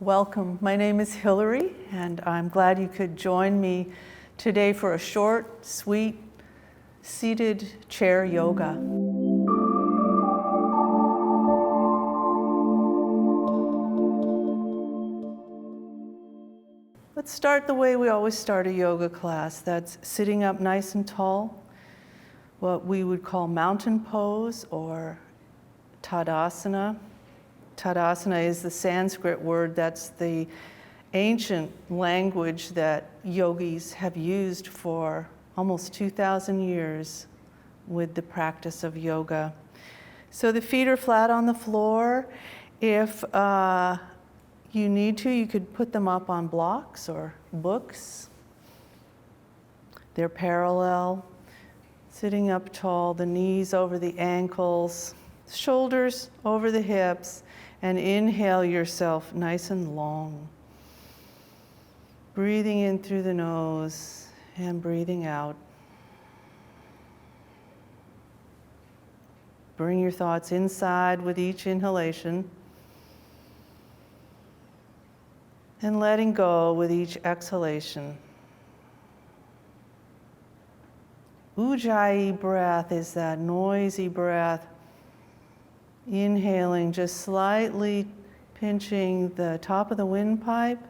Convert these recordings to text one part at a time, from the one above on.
Welcome. My name is Hilary, and I'm glad you could join me today for a short, sweet, seated chair yoga. Let's start the way we always start a yoga class. That's sitting up nice and tall, what we would call mountain pose or Tadasana. Tadasana is the Sanskrit word. That's the ancient language that yogis have used for almost 2,000 years with the practice of yoga. So the feet are flat on the floor. If you need to, you could put them up on blocks or books. They're parallel, sitting up tall, the knees over the ankles, shoulders over the hips, and inhale yourself nice and long. Breathing in through the nose and breathing out. Bring your thoughts inside with each inhalation and letting go with each exhalation. Ujjayi breath is that noisy breath. Inhaling, just slightly pinching the top of the windpipe.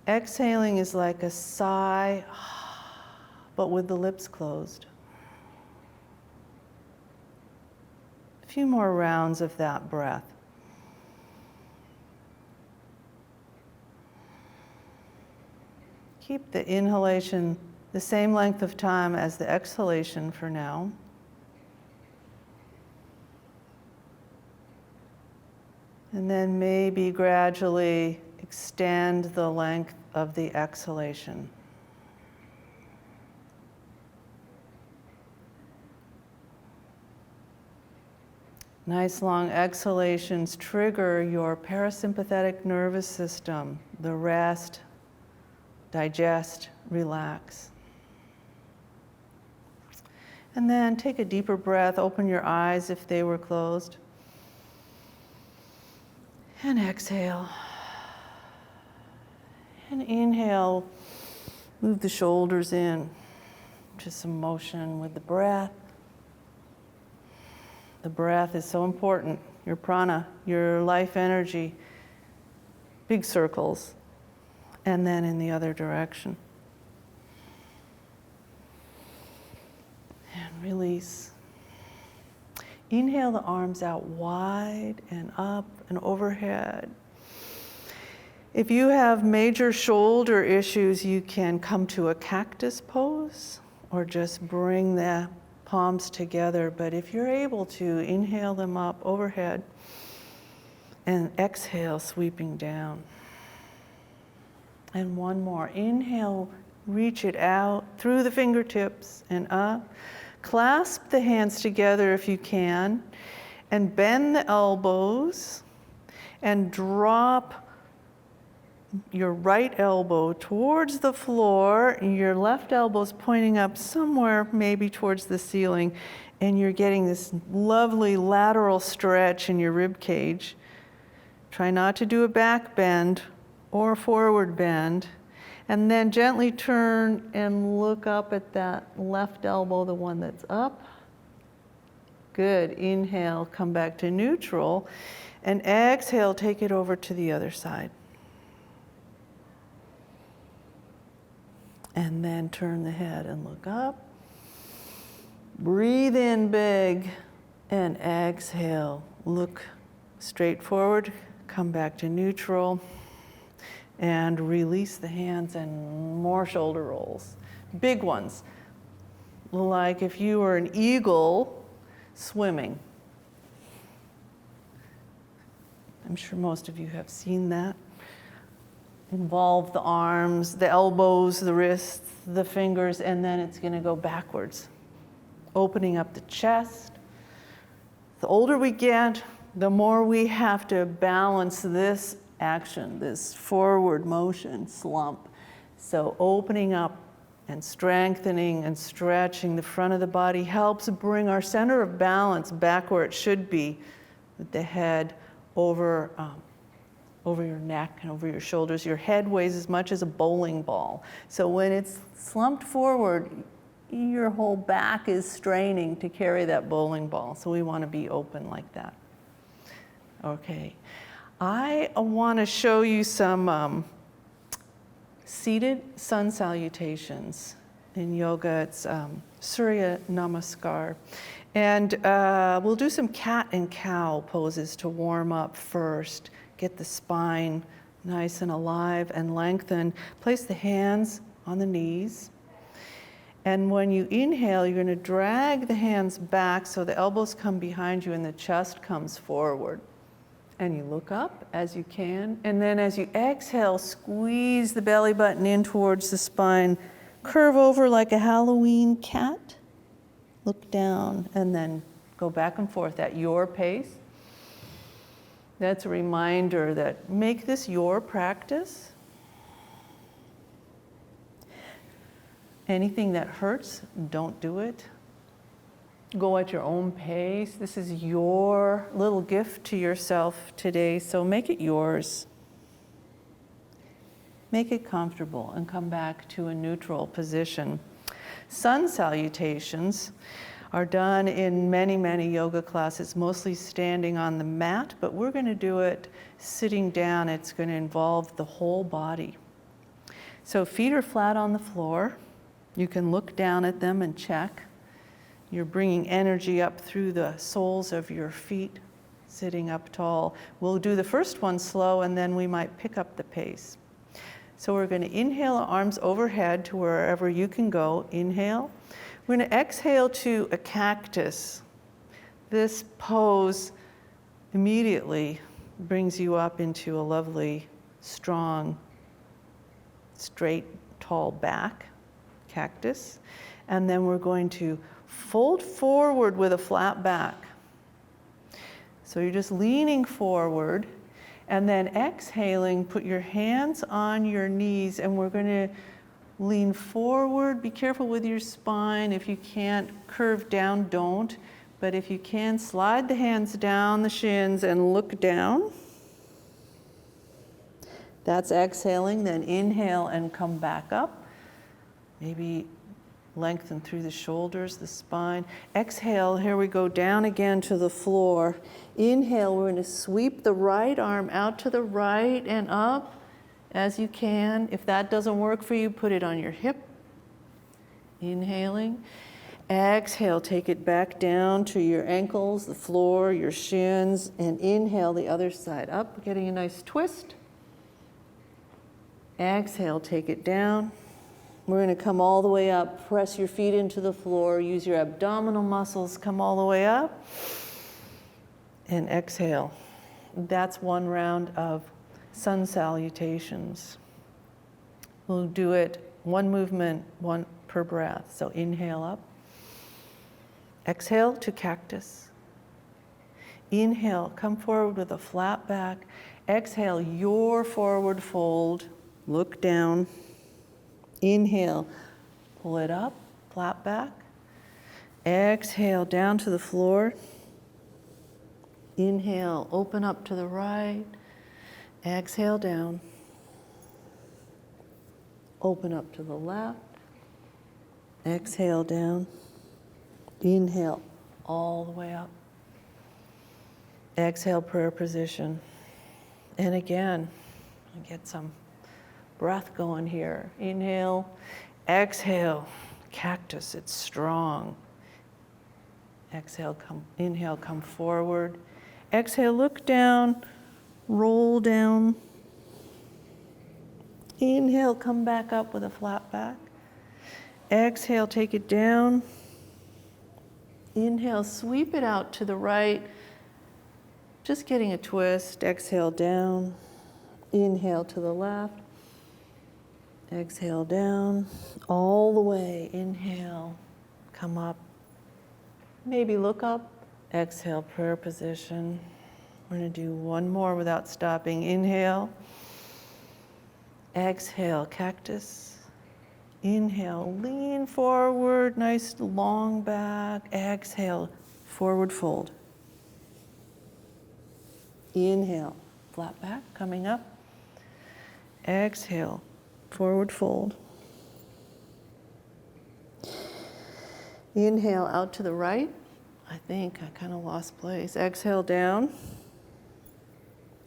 Exhaling is like a sigh, but with the lips closed. A few more rounds of that breath. Keep the inhalation the same length of time as the exhalation for now. And then maybe gradually extend the length of the exhalation. Nice long exhalations trigger your parasympathetic nervous system, the rest, digest, relax. And then take a deeper breath, open your eyes if they were closed. And exhale. And inhale, move the shoulders in, just some motion with the breath. The breath is so important, your prana, your life energy, big circles, and then in the other direction. And release. Inhale the arms out wide and up and overhead. If you have major shoulder issues, you can come to a cactus pose or just bring the palms together. But if you're able to, inhale them up overhead and exhale, sweeping down. And one more. Inhale, reach it out through the fingertips and up. Clasp the hands together if you can, and bend the elbows, and drop your right elbow towards the floor, and your left elbow's pointing up somewhere, maybe towards the ceiling, and you're getting this lovely lateral stretch in your rib cage. Try not to do a back bend or a forward bend. And then gently turn and look up at that left elbow, the one that's up. Good. Inhale, come back to neutral. And exhale, take it over to the other side. And then turn the head and look up. Breathe in big and exhale. Look straight forward, come back to neutral. And release the hands and more shoulder rolls. Big ones, like if you were an eagle swimming. I'm sure most of you have seen that. Involve the arms, the elbows, the wrists, the fingers, and then it's going to go backwards. Opening up the chest. The older we get, the more we have to balance this action, this forward motion slump. So opening up and strengthening and stretching the front of the body helps bring our center of balance back where it should be, with the head over over your neck and over your shoulders. Your head weighs as much as a bowling ball. So when it's slumped forward, your whole back is straining to carry that bowling ball. So we want to be open like that. Okay. I want to show you some seated sun salutations. In yoga, it's Surya Namaskar. And we'll do some cat and cow poses to warm up first. Get the spine nice and alive and lengthened. Place the hands on the knees. And when you inhale, you're going to drag the hands back so the elbows come behind you and the chest comes forward. And you look up as you can. And then as you exhale, squeeze the belly button in towards the spine. Curve over like a Halloween cat. Look down and then go back and forth at your pace. That's a reminder that make this your practice. Anything that hurts, don't do it. Go at your own pace. This is your little gift to yourself today, so make it yours. Make it comfortable and come back to a neutral position. Sun salutations are done in many, many yoga classes, mostly standing on the mat, but we're going to do it sitting down. It's going to involve the whole body. So feet are flat on the floor. You can look down at them and check. You're bringing energy up through the soles of your feet, sitting up tall. We'll do the first one slow, and then we might pick up the pace. So we're going to inhale, arms overhead to wherever you can go. Inhale. We're going to exhale to a cactus. This pose immediately brings you up into a lovely, strong, straight, tall back, cactus. And then we're going to fold forward with a flat back. So you're just leaning forward. And then exhaling, put your hands on your knees, and we're going to lean forward. Be careful with your spine. If you can't curve down, don't. But if you can, slide the hands down the shins and look down. That's exhaling. Then inhale and come back up. Maybe lengthen through the shoulders, the spine. Exhale, here we go, down again to the floor. Inhale, we're going to sweep the right arm out to the right and up as you can. If that doesn't work for you, put it on your hip. Inhaling. Exhale, take it back down to your ankles, the floor, your shins, and inhale the other side up, getting a nice twist. Exhale, take it down. We're going to come all the way up, press your feet into the floor, use your abdominal muscles, come all the way up, and exhale. That's one round of sun salutations. We'll do it one movement, one per breath. So inhale up. Exhale to cactus. Inhale, come forward with a flat back. Exhale, your forward fold. Look down. Inhale, pull it up, flat back. Exhale, down to the floor. Inhale, open up to the right. Exhale, down. Open up to the left. Exhale, down. Inhale, all the way up. Exhale, prayer position. And again, get some breath going here. Inhale, exhale, cactus, it's strong. Exhale, inhale, come forward. Exhale, look down, roll down. Inhale, come back up with a flat back. Exhale, take it down. Inhale, sweep it out to the right. Just getting a twist. Exhale, down. Inhale to the left. Exhale down, all the way. Inhale, come up. Maybe look up. Exhale, prayer position. We're going to do one more without stopping. Inhale. Exhale, cactus. Inhale, lean forward, nice long back. Exhale, forward fold. Inhale, flat back, coming up. Exhale, forward fold. Inhale out to the right. I think I kind of lost place. Exhale down.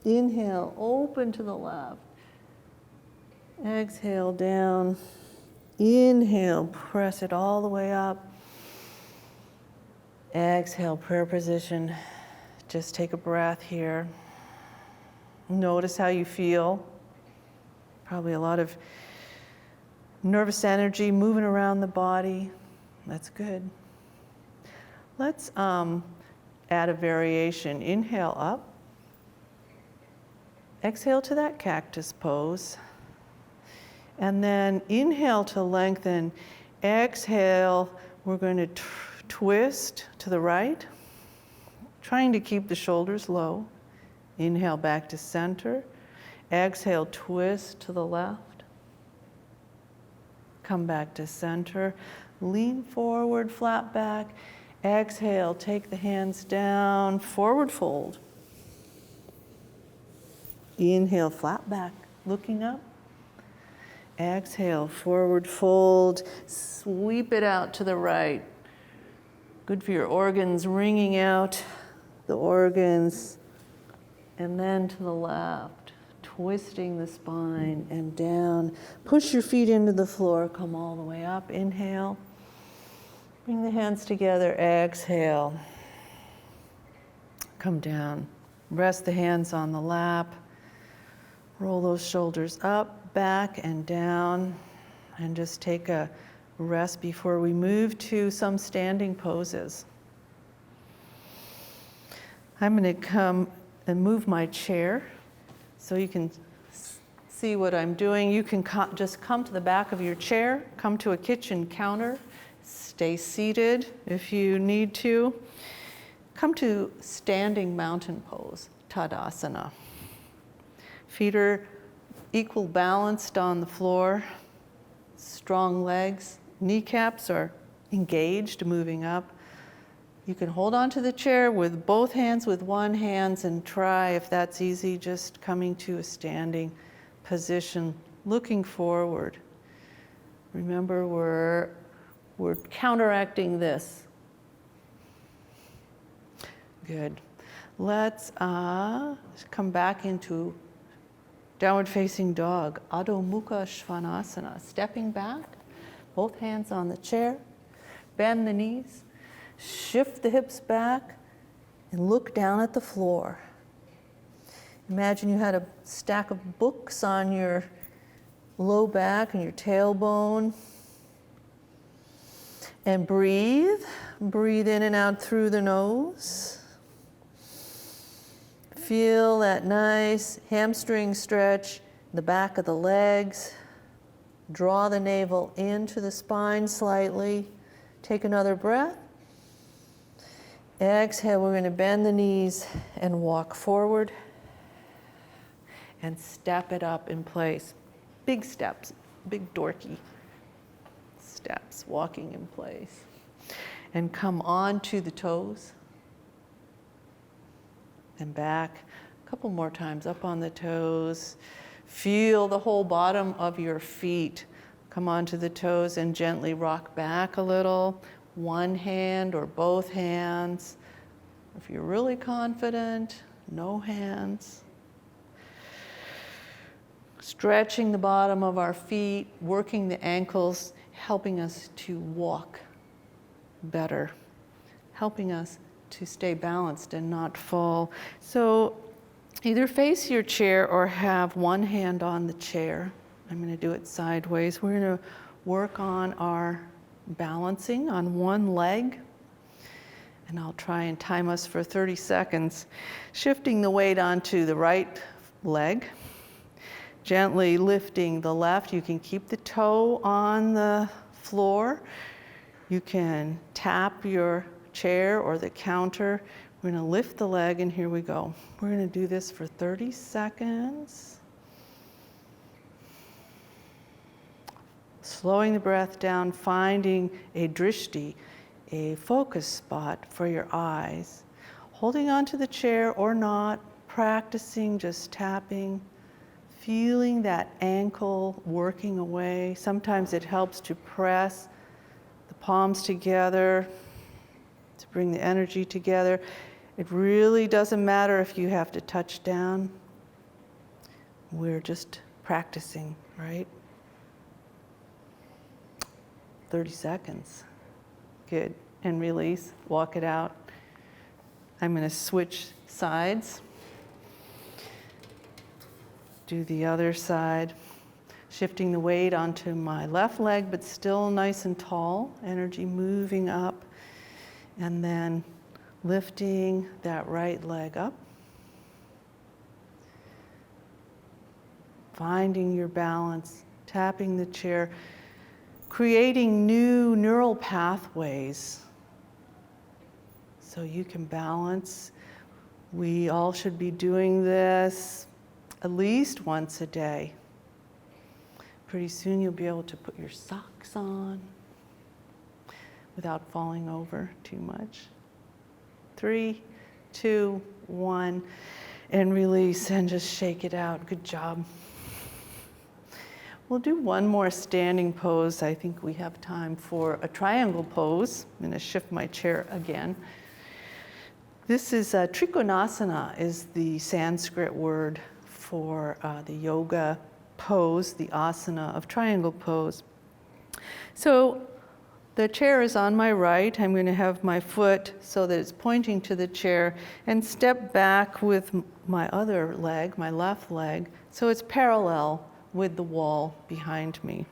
Inhale, open to the left. Exhale down. Inhale, press it all the way up. Exhale, prayer position. Just take a breath here. Notice how you feel. Probably a lot of nervous energy moving around the body. That's good. Let's add a variation. Inhale up. Exhale to that cactus pose. And then inhale to lengthen. Exhale, we're going to twist to the right, trying to keep the shoulders low. Inhale back to center. Exhale, twist to the left. Come back to center. Lean forward, flat back. Exhale, take the hands down, forward fold. Inhale, flat back, looking up. Exhale, forward fold. Sweep it out to the right. Good for your organs, wringing out the organs. And then to the left, twisting the spine and down. Push your feet into the floor, come all the way up. Inhale. Bring the hands together, exhale. Come down. Rest the hands on the lap. Roll those shoulders up, back, and down. And just take a rest before we move to some standing poses. I'm going to come and move my chair so you can see what I'm doing. You can just come to the back of your chair, come to a kitchen counter. Stay seated if you need to. Come to standing mountain pose, Tadasana. Feet are equal balanced on the floor. Strong legs. Kneecaps are engaged, moving up. You can hold onto the chair with both hands, with one hand, and try, if that's easy, just coming to a standing position, looking forward. Remember, we're counteracting this. Good. Let's come back into downward facing dog, Adho Mukha Svanasana. Stepping back, both hands on the chair, bend the knees, shift the hips back, and look down at the floor. Imagine you had a stack of books on your low back and your tailbone. And breathe. Breathe in and out through the nose. Feel that nice hamstring stretch, the back of the legs. Draw the navel into the spine slightly. Take another breath. Exhale, we're going to bend the knees and walk forward. And step it up in place. Big steps, big dorky steps, walking in place. And come on to the toes. And back. A couple more times, up on the toes. Feel the whole bottom of your feet. Come onto the toes and gently rock back a little. One hand or both hands. If you're really confident, no hands. Stretching the bottom of our feet, working the ankles, helping us to walk better, helping us to stay balanced and not fall. So either face your chair or have one hand on the chair. I'm going to do it sideways. We're going to work on our balancing on one leg. And I'll try and time us for 30 seconds. Shifting the weight onto the right leg. Gently lifting the left. You can keep the toe on the floor. You can tap your chair or the counter. We're going to lift the leg, and here we go. We're going to do this for 30 seconds. Slowing the breath down, finding a drishti, a focus spot for your eyes. Holding onto the chair or not, practicing just tapping, feeling that ankle working away. Sometimes it helps to press the palms together to bring the energy together. It really doesn't matter if you have to touch down. We're just practicing, right? 30 seconds. Good. And release. Walk it out. I'm going to switch sides. Do the other side. Shifting the weight onto my left leg, but still nice and tall. Energy moving up. And then lifting that right leg up. Finding your balance. Tapping the chair. Creating new neural pathways so you can balance. We all should be doing this at least once a day. Pretty soon you'll be able to put your socks on without falling over too much. 3, 2, 1, and release and just shake it out. Good job. We'll do one more standing pose. I think we have time for a triangle pose. I'm going to shift my chair again. This is Trikonasana, is the Sanskrit word for the yoga pose, the asana of triangle pose. So the chair is on my right. I'm going to have my foot so that it's pointing to the chair and step back with my other leg, my left leg, so it's parallel with the wall behind me.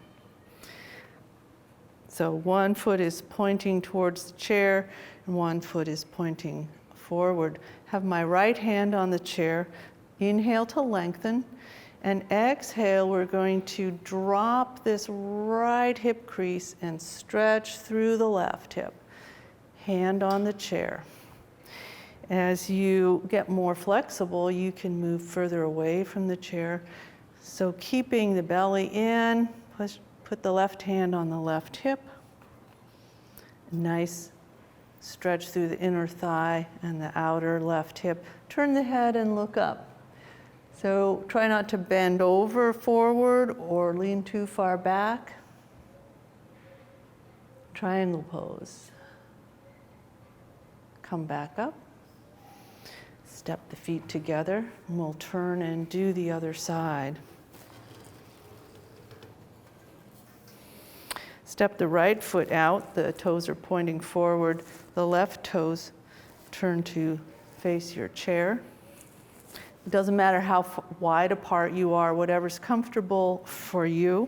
So one foot is pointing towards the chair and one foot is pointing forward. Have my right hand on the chair. Inhale to lengthen, and exhale, we're going to drop this right hip crease and stretch through the left hip. Hand on the chair. As you get more flexible, you can move further away from the chair. So keeping the belly in, put the left hand on the left hip. Nice stretch through the inner thigh and the outer left hip. Turn the head and look up. So try not to bend over forward or lean too far back. Triangle pose. Come back up. Step the feet together, and we'll turn and do the other side. Step the right foot out, the toes are pointing forward. The left toes turn to face your chair. It doesn't matter how wide apart you are, whatever's comfortable for you.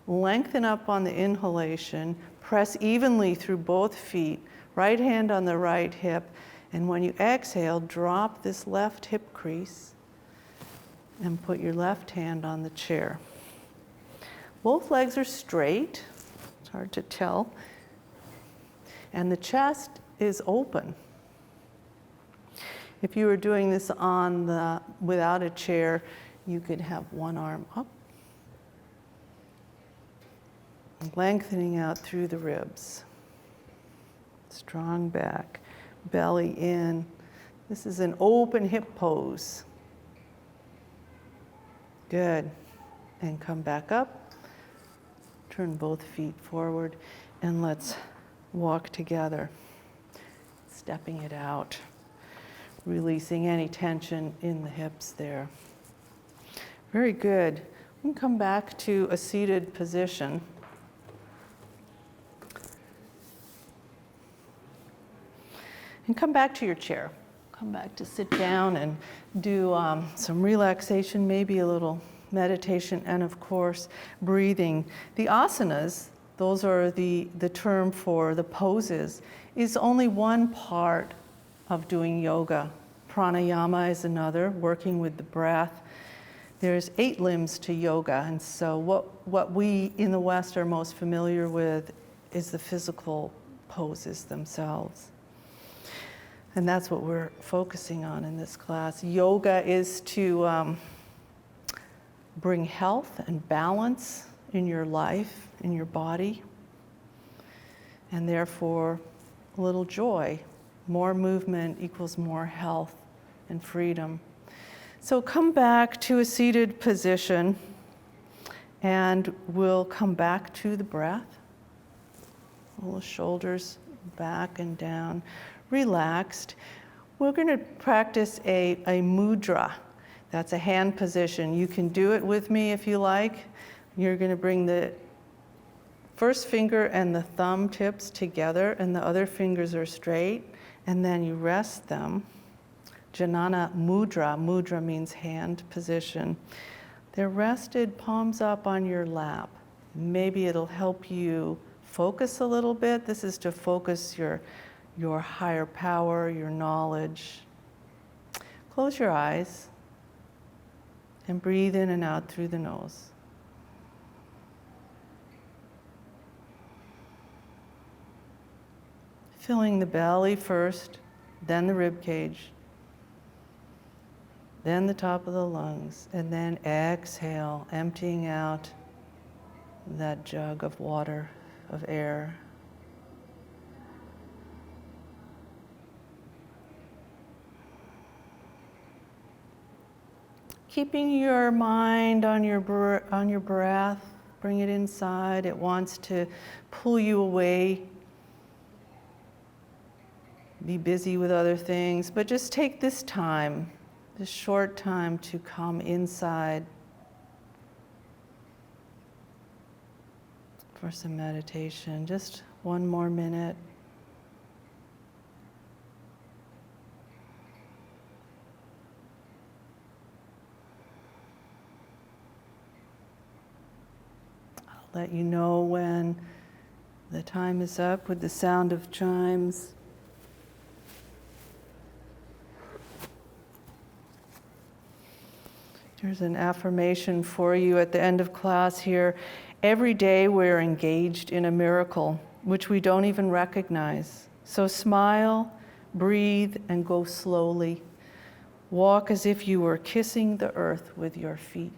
Lengthen up on the inhalation, press evenly through both feet, right hand on the right hip, and when you exhale, drop this left hip crease and put your left hand on the chair. Both legs are straight. It's hard to tell. And the chest is open. If you were doing this without a chair, you could have one arm up, lengthening out through the ribs. Strong back, belly in. This is an open hip pose. Good. And come back up. Turn both feet forward, and let's walk together, stepping it out. Releasing any tension in the hips there. Very good. We can come back to a seated position. And come back to your chair. Come back to sit down and do some relaxation, maybe a little meditation, and of course, breathing. The asanas, those are the term for the poses, is only one part of doing yoga. Pranayama is another, working with the breath. There's 8 limbs to yoga, and so what we in the West are most familiar with is the physical poses themselves. And that's what we're focusing on in this class. Yoga is to bring health and balance in your life, in your body, and therefore a little joy. More movement equals more health and freedom. So come back to a seated position, and we'll come back to the breath. Pull the shoulders back and down, relaxed. We're going to practice a mudra. That's a hand position. You can do it with me if you like. You're going to bring the first finger and the thumb tips together, and the other fingers are straight, and then you rest them. Janana mudra. Mudra means hand position. They're rested, palms up on your lap. Maybe it'll help you focus a little bit. This is to focus your higher power, your knowledge. Close your eyes and breathe in and out through the nose. Filling the belly first, then the rib cage, then the top of the lungs, and then exhale, emptying out that jug of water, of air. Keeping your mind on your breath, bring it inside. It wants to pull you away. Be busy with other things, but just take this time, this short time to come inside for some meditation. Just one more minute. I'll let you know when the time is up with the sound of chimes. There's an affirmation for you at the end of class here. Every day we're engaged in a miracle, which we don't even recognize. So smile, breathe, and go slowly. Walk as if you were kissing the earth with your feet.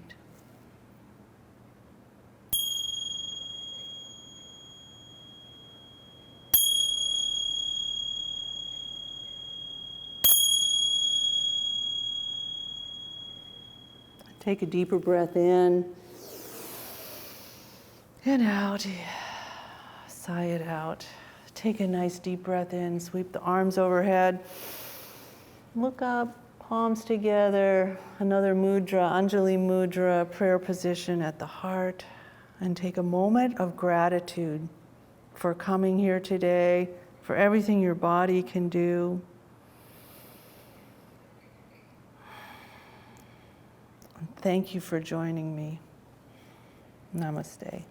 Take a deeper breath in and out. Sigh it out. Take a nice deep breath in. Sweep the arms overhead. Look up, palms together. Another mudra, Anjali mudra, prayer position at the heart. And take a moment of gratitude for coming here today, for everything your body can do. Thank you for joining me. Namaste.